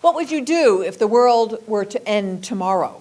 What would you do if the world were to end tomorrow?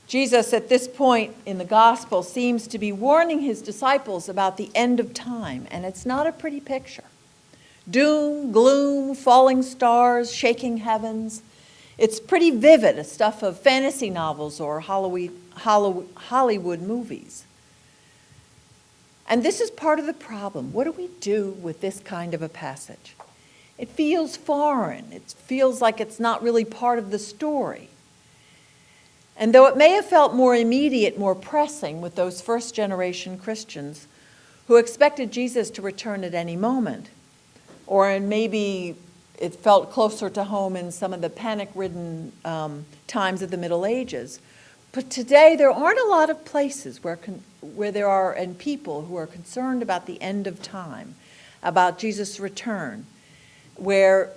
Jesus, at this point in the gospel, seems to be warning his disciples about the end of time, and it's not a pretty picture. Doom, gloom, falling stars, shaking heavens. It's pretty vivid, a stuff of fantasy novels or Hollywood movies. And this is part of the problem. What do we do with this kind of a passage? It feels foreign. It feels like it's not really part of the story. And though it may have felt more immediate, more pressing with those first-generation Christians who expected Jesus to return at any moment, or maybe it felt closer to home in some of the panic-ridden times of the Middle Ages, but today there aren't a lot of places where there are and people who are concerned about the end of time, about Jesus' return, where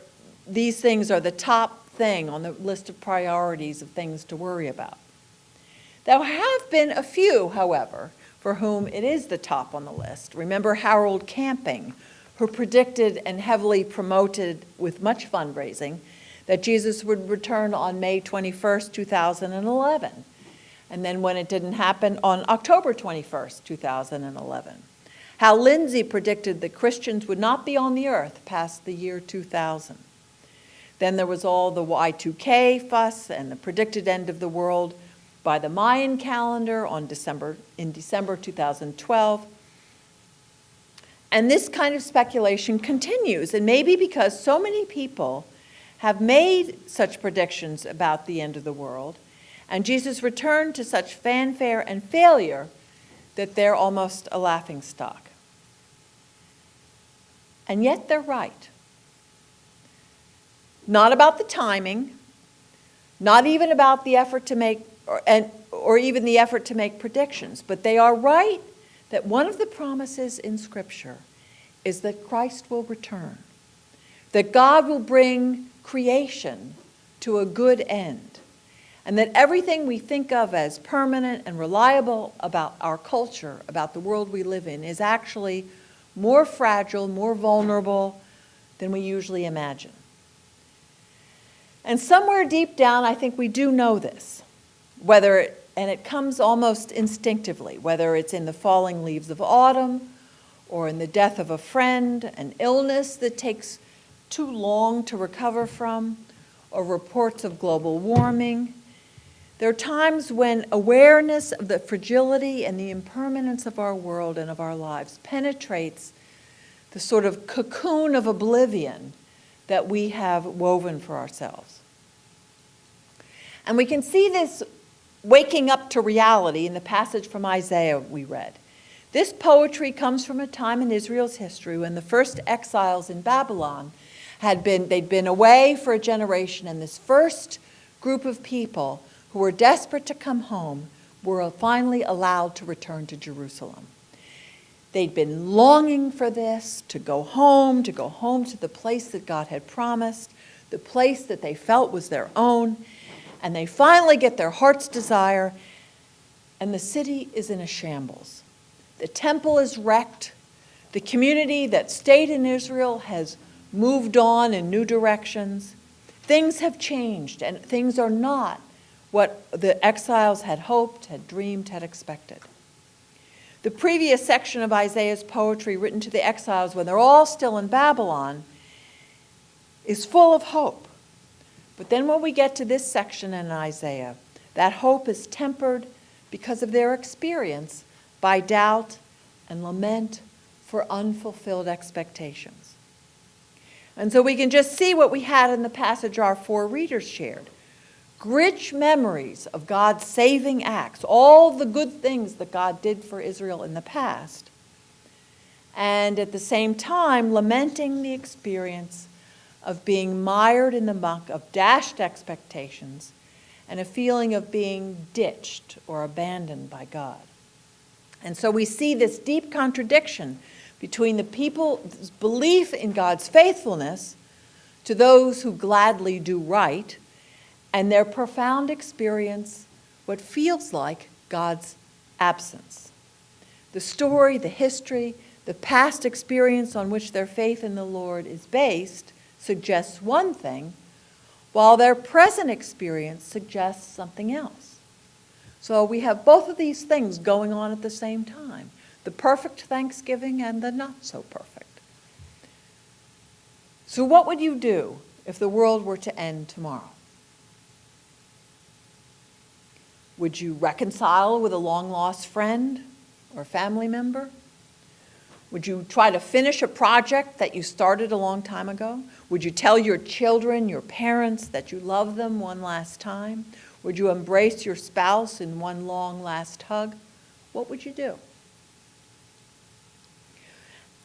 these things are the top thing on the list of priorities of things to worry about. There have been a few, however, for whom it is the top on the list. Remember Harold Camping, who predicted and heavily promoted with much fundraising that Jesus would return on May 21st, 2011. And then when it didn't happen, on October 21st, 2011. Hal Lindsey predicted that Christians would not be on the earth past the year 2000. Then there was all the Y2K fuss and the predicted end of the world by the Mayan calendar in December 2012. And this kind of speculation continues, and maybe because so many people have made such predictions about the end of the world, and Jesus' return to such fanfare and failure, that they're almost a laughingstock. And yet they're right. Not about the timing, not even about the effort to make, or even the effort to make predictions, but they are right that one of the promises in Scripture is that Christ will return, that God will bring creation to a good end, and that everything we think of as permanent and reliable about our culture, about the world we live in, is actually more fragile, more vulnerable than we usually imagine. And somewhere deep down, I think we do know this, and it comes almost instinctively, whether it's in the falling leaves of autumn, or in the death of a friend, an illness that takes too long to recover from, or reports of global warming. There are times when awareness of the fragility and the impermanence of our world and of our lives penetrates the sort of cocoon of oblivion that we have woven for ourselves. And we can see this waking up to reality in the passage from Isaiah we read. This poetry comes from a time in Israel's history when the first exiles in Babylon they'd been away for a generation, and this first group of people who were desperate to come home were finally allowed to return to Jerusalem. They'd been longing for this, to go home to the place that God had promised, the place that they felt was their own, and they finally get their heart's desire, and the city is in a shambles. The temple is wrecked. The community that stayed in Israel has moved on in new directions. Things have changed, and things are not what the exiles had hoped, had dreamed, had expected. The previous section of Isaiah's poetry, written to the exiles when they're all still in Babylon, is full of hope. But then when we get to this section in Isaiah, that hope is tempered because of their experience by doubt and lament for unfulfilled expectations. And so we can just see what we had in the passage our four readers shared. Rich memories of God's saving acts, all the good things that God did for Israel in the past, and at the same time lamenting the experience of being mired in the muck of dashed expectations and a feeling of being ditched or abandoned by God. And so we see this deep contradiction between the people's belief in God's faithfulness to those who gladly do right and their profound experience, what feels like God's absence. The story, the history, the past experience on which their faith in the Lord is based suggests one thing, while their present experience suggests something else. So we have both of these things going on at the same time, the perfect Thanksgiving and the not so perfect. So what would you do if the world were to end tomorrow? Would you reconcile with a long-lost friend or family member? Would you try to finish a project that you started a long time ago? Would you tell your children, your parents, that you love them one last time? Would you embrace your spouse in one long last hug? What would you do?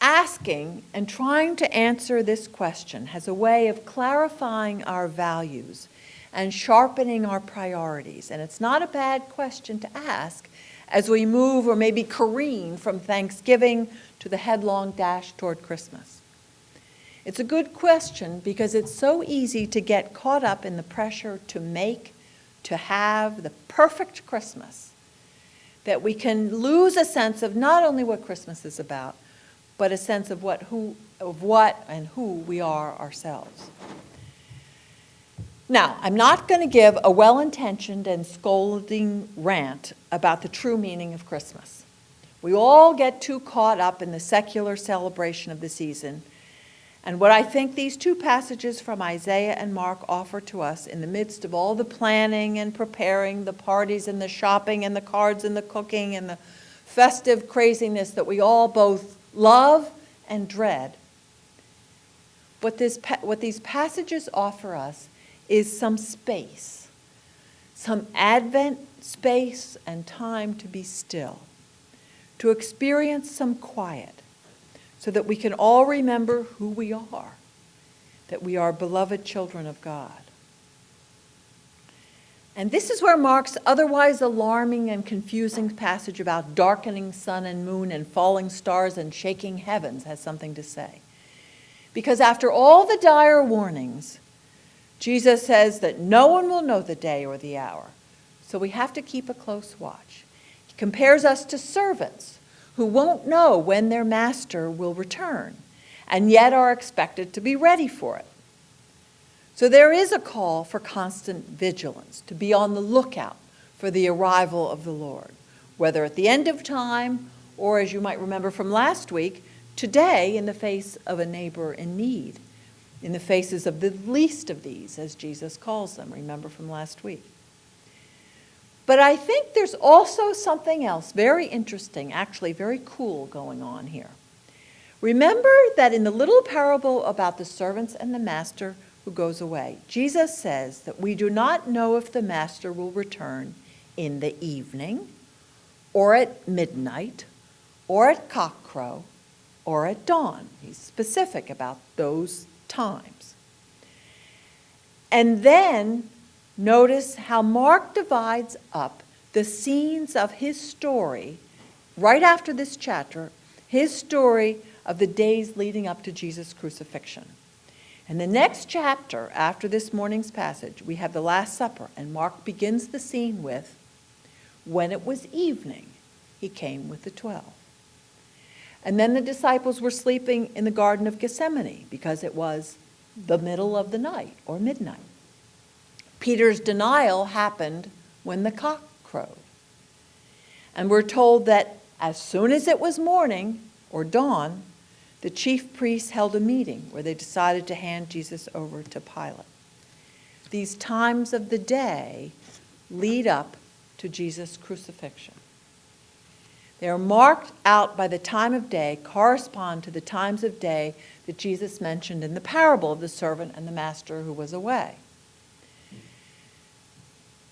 Asking and trying to answer this question has a way of clarifying our values and sharpening our priorities. And it's not a bad question to ask as we move or maybe careen from Thanksgiving to the headlong dash toward Christmas. It's a good question because it's so easy to get caught up in the pressure to make, to have the perfect Christmas, that we can lose a sense of not only what Christmas is about, but a sense of what and who we are ourselves. Now, I'm not going to give a well-intentioned and scolding rant about the true meaning of Christmas. We all get too caught up in the secular celebration of the season, and what I think these two passages from Isaiah and Mark offer to us in the midst of all the planning and preparing, the parties and the shopping and the cards and the cooking and the festive craziness that we all both love and dread. What these passages offer us is some space, some Advent space and time to be still, to experience some quiet, so that we can all remember who we are, that we are beloved children of God. And this is where Mark's otherwise alarming and confusing passage about darkening sun and moon and falling stars and shaking heavens has something to say. Because after all the dire warnings, Jesus says that no one will know the day or the hour, so we have to keep a close watch. He compares us to servants who won't know when their master will return, and yet are expected to be ready for it. So there is a call for constant vigilance, to be on the lookout for the arrival of the Lord, whether at the end of time or, as you might remember from last week, today in the face of a neighbor in need, in the faces of the least of these, as Jesus calls them, remember from last week. But I think there's also something else very interesting, actually very cool going on here. Remember that in the little parable about the servants and the master who goes away, Jesus says that we do not know if the master will return in the evening, or at midnight, or at cockcrow, or at dawn. He's specific about those times. And then notice how Mark divides up the scenes of his story right after this chapter, his story of the days leading up to Jesus' crucifixion. In the next chapter, after this morning's passage, we have the Last Supper, and Mark begins the scene with, when it was evening, he came with the 12. And then the disciples were sleeping in the Garden of Gethsemane because it was the middle of the night or midnight. Peter's denial happened when the cock crowed. And we're told that as soon as it was morning or dawn, the chief priests held a meeting where they decided to hand Jesus over to Pilate. These times of the day lead up to Jesus' crucifixion. They are marked out by the time of day, correspond to the times of day that Jesus mentioned in the parable of the servant and the master who was away.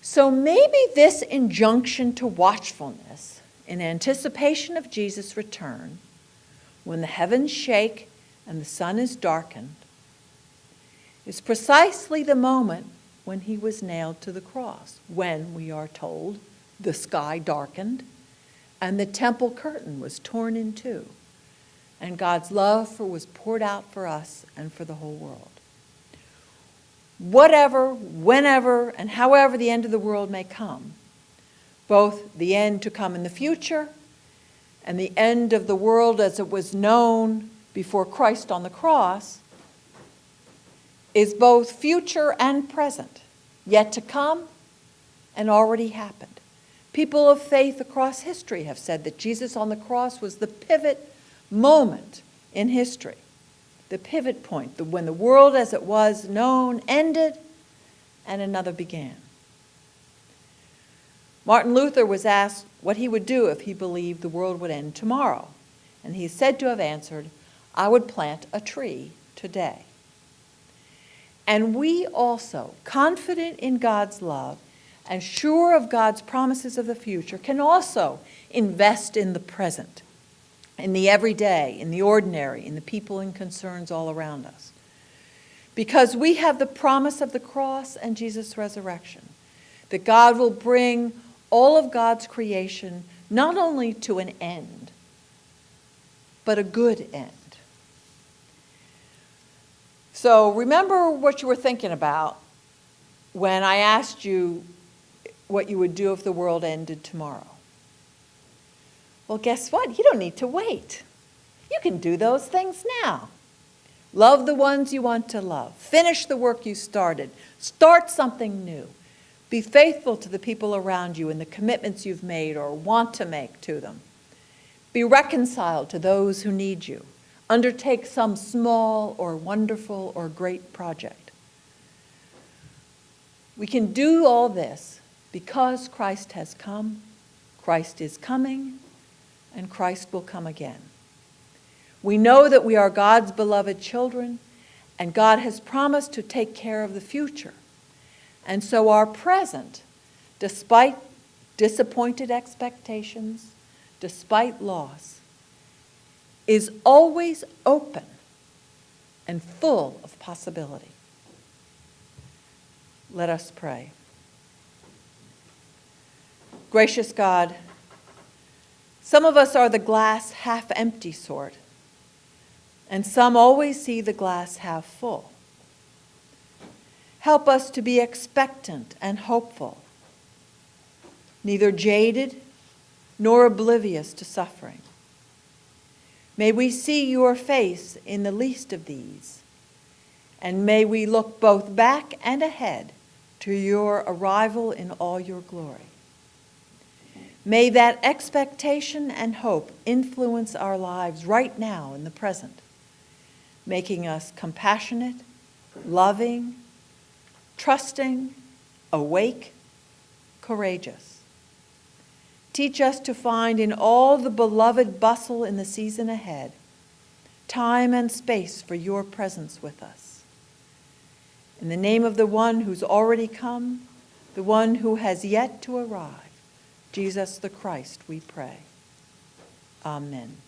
So maybe this injunction to watchfulness in anticipation of Jesus' return, when the heavens shake and the sun is darkened, is precisely the moment when he was nailed to the cross, when, we are told, the sky darkened and the temple curtain was torn in two, and God's love was poured out for us and for the whole world. Whatever, whenever, and however the end of the world may come, both the end to come in the future and the end of the world as it was known before Christ on the cross, is both future and present, yet to come and already happened. People of faith across history have said that Jesus on the cross was the pivot moment in history, the pivot point, when the world as it was known ended and another began. Martin Luther was asked what he would do if he believed the world would end tomorrow, and he is said to have answered, "I would plant a tree today." And we also, confident in God's love and sure of God's promises of the future, can also invest in the present, in the everyday, in the ordinary, in the people and concerns all around us. Because we have the promise of the cross and Jesus' resurrection, that God will bring all of God's creation not only to an end, but a good end. So remember what you were thinking about when I asked you what you would do if the world ended tomorrow. Well, guess what? You don't need to wait. You can do those things now. Love the ones you want to love. Finish the work you started. Start something new. Be faithful to the people around you and the commitments you've made or want to make to them. Be reconciled to those who need you. Undertake some small or wonderful or great project. We can do all this because Christ has come, Christ is coming, and Christ will come again. We know that we are God's beloved children, and God has promised to take care of the future. And so our present, despite disappointed expectations, despite loss, is always open and full of possibility. Let us pray. Gracious God, some of us are the glass half empty sort, and some always see the glass half full. Help us to be expectant and hopeful, neither jaded nor oblivious to suffering. May we see your face in the least of these, and may we look both back and ahead to your arrival in all your glory. May that expectation and hope influence our lives right now in the present, making us compassionate, loving, trusting, awake, courageous. Teach us to find in all the beloved bustle in the season ahead, time and space for your presence with us. In the name of the one who's already come, the one who has yet to arrive, Jesus the Christ, we pray. Amen.